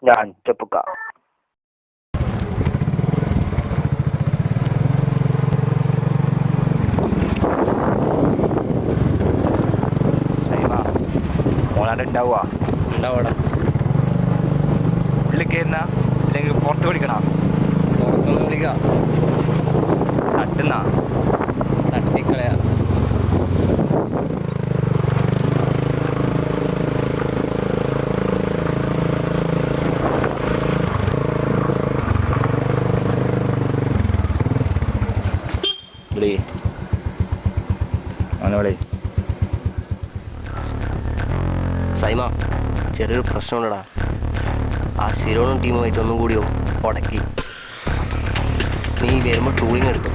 ഞാൻ ചെപ്പുക്ക. മോനാടെ ഉണ്ടാവുക ഉണ്ടാവടാ. ഉള്ളിൽ കയറുന്ന അല്ലെങ്കിൽ പുറത്ത് വിളിക്കണ? പുറത്തൊന്ന് വിളിക്കാം. തട്ടുന്ന തട്ടിക്കളയാ. വിളി അവനെ വിളി. സൈമ, ചെറിയൊരു പ്രശ്നമുണ്ടടാ. ആ ശിരോണും ടീമുമായിട്ട് ഒന്നും കൂടിയോ ഉടക്കി. നീ വരുമ്പോൾ ട്രൂളിങ് എടുക്കും.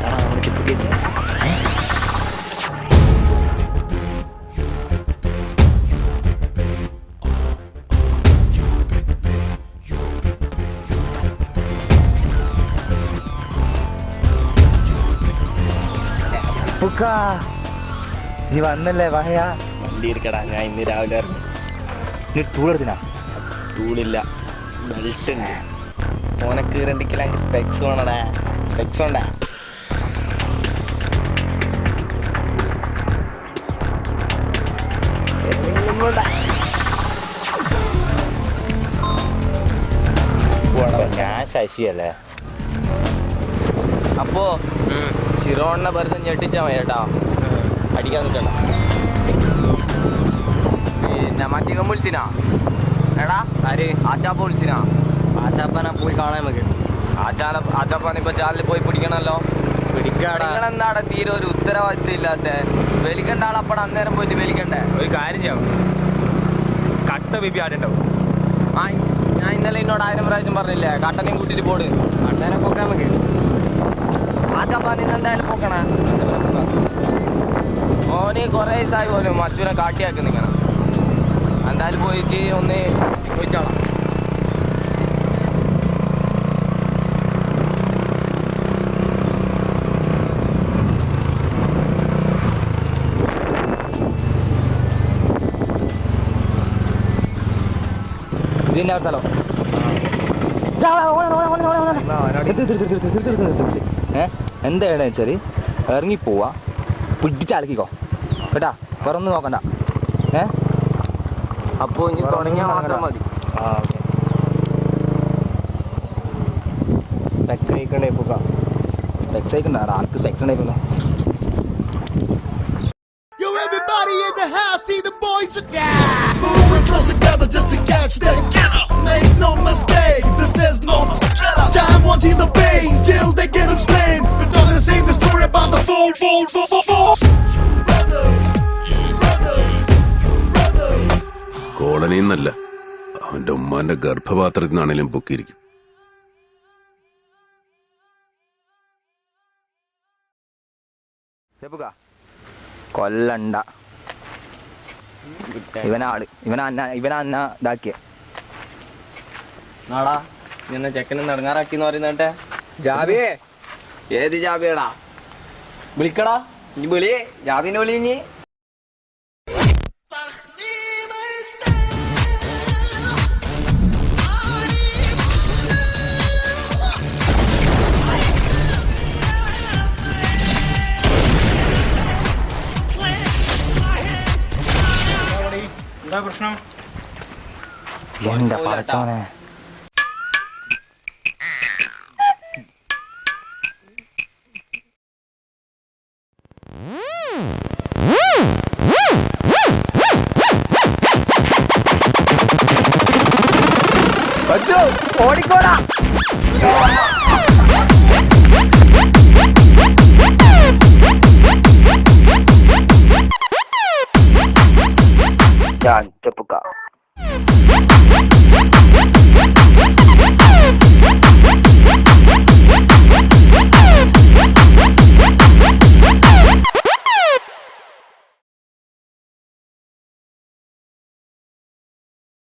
അതാണ് നമ്മുടെ ചെപ്പുക്കേക്ക്. നീ വന്നല്ലേ പറയാ? വണ്ടി ഇരിക്കടാ, ഞാൻ ഇന്ന് രാവിലെ ഇറങ്ങി. നീ ടൂൾ എടുത്തിനാ? ടൂളില്ല, ബെൽറ്റ് ഉണ്ട്. ഓനക്ക് 2 കിലോ സ്പെക്സ് വേണടാ. സ്പെക്സ് ഉണ്ടാ? ഞാൻ ശശിയല്ലേ. അപ്പോ ശിരോണിനെ വെറുതെ ഞെട്ടിച്ചാ മതി കേട്ടോ, അടിക്കാൻ നിൽക്കണ്ട. പിന്നെ മറ്റേകം വിളിച്ചിനാ? എടാ ആര്? ആച്ചാപ്പ വിളിച്ചിനാ? ആച്ചാപ്പനെ പോയി കാണാൻ നമുക്ക്. ആച്ചാപ്പാൻ ഇപ്പൊ ചാലിൽ പോയി പിടിക്കണല്ലോ. പിടിക്കണെന്താടെ തീരെ ഒരു ഉത്തരവാദിത്വം ഇല്ലാത്ത? വലിക്കണ്ട ആളപ്പടെ അന്നേരം പോയിട്ട് വലിക്കണ്ടേ? ഒരു കാര്യം ചെയ്യാം, കട്ട ബിബി ആടുണ്ടാവും. ആ, ഞാൻ ഇന്നലെ എന്നോട് 1000 പ്രാവശ്യം പറഞ്ഞില്ലേ കട്ടനെയും കൂട്ടിയിട്ട് പോട്. അന്നേരം പോക്കാം നമുക്ക്. ആച്ചാപ്പാൻ ഇന്നെന്തായാലും പോക്കണേ. ഓന് കുറേ ദിവസമായി പോലും മച്ചുവിനെ കാട്ടിയാക്കി നിൽക്കണം. എന്തായാലും പോയിട്ട് ഒന്ന് ചോദിച്ചോളാം. ഇതിൻ്റെ അടുത്തല്ലോ. എന്താണെന്ന് വെച്ചാൽ ഇറങ്ങിപ്പോവാ, പിടിച്ചലക്കിക്കോ കേട്ടാ, വേറെ ഒന്നും നോക്കണ്ട. അപ്പോൾ ഇനി തുടങ്ങിയാൽ മാത്രം മതി. ആ ഓക്കെ. സ്പെക്സ് കഴിക്കണ്ടേ പോകാം. സ്പെക്സ് അയക്കണ്ടാ? ആർക്ക് സ്പെക്സ് ഉണ്ടായിക്കല്ലോ. Yo, everybody in the house, see the boys are down. Moving close together just to catch them. Make no mistake, this is no time wanting the pain till they get them slain. We're talking the same story about the fall. കോളനിയിൽ നിന്നല്ല, അവന്റെ ഉമ്മാന്റെ ഗർഭപാത്രത്തിൽ നിന്നാണേലും പൊക്കിയിരിക്കും. കൊല്ലണ്ട, ഇവനാ ഇതാക്കിയ നാടാ നിന്നെ ചെക്കനെ നടങ്ങാറാക്കിന്ന് പറയുന്നേട്ടെ. ജാബിയേ? ഏത് ജാബിയടാ? വിളിക്കടാ, ഇനി വിളി. ജാബിനെ വിളി. ഇനി എന്താ പ്രശ്നം? എന്റെ പറച്ചോനെ. ഓടിക്കോടാ. ഞാൻ ചെപ്പുക്ക.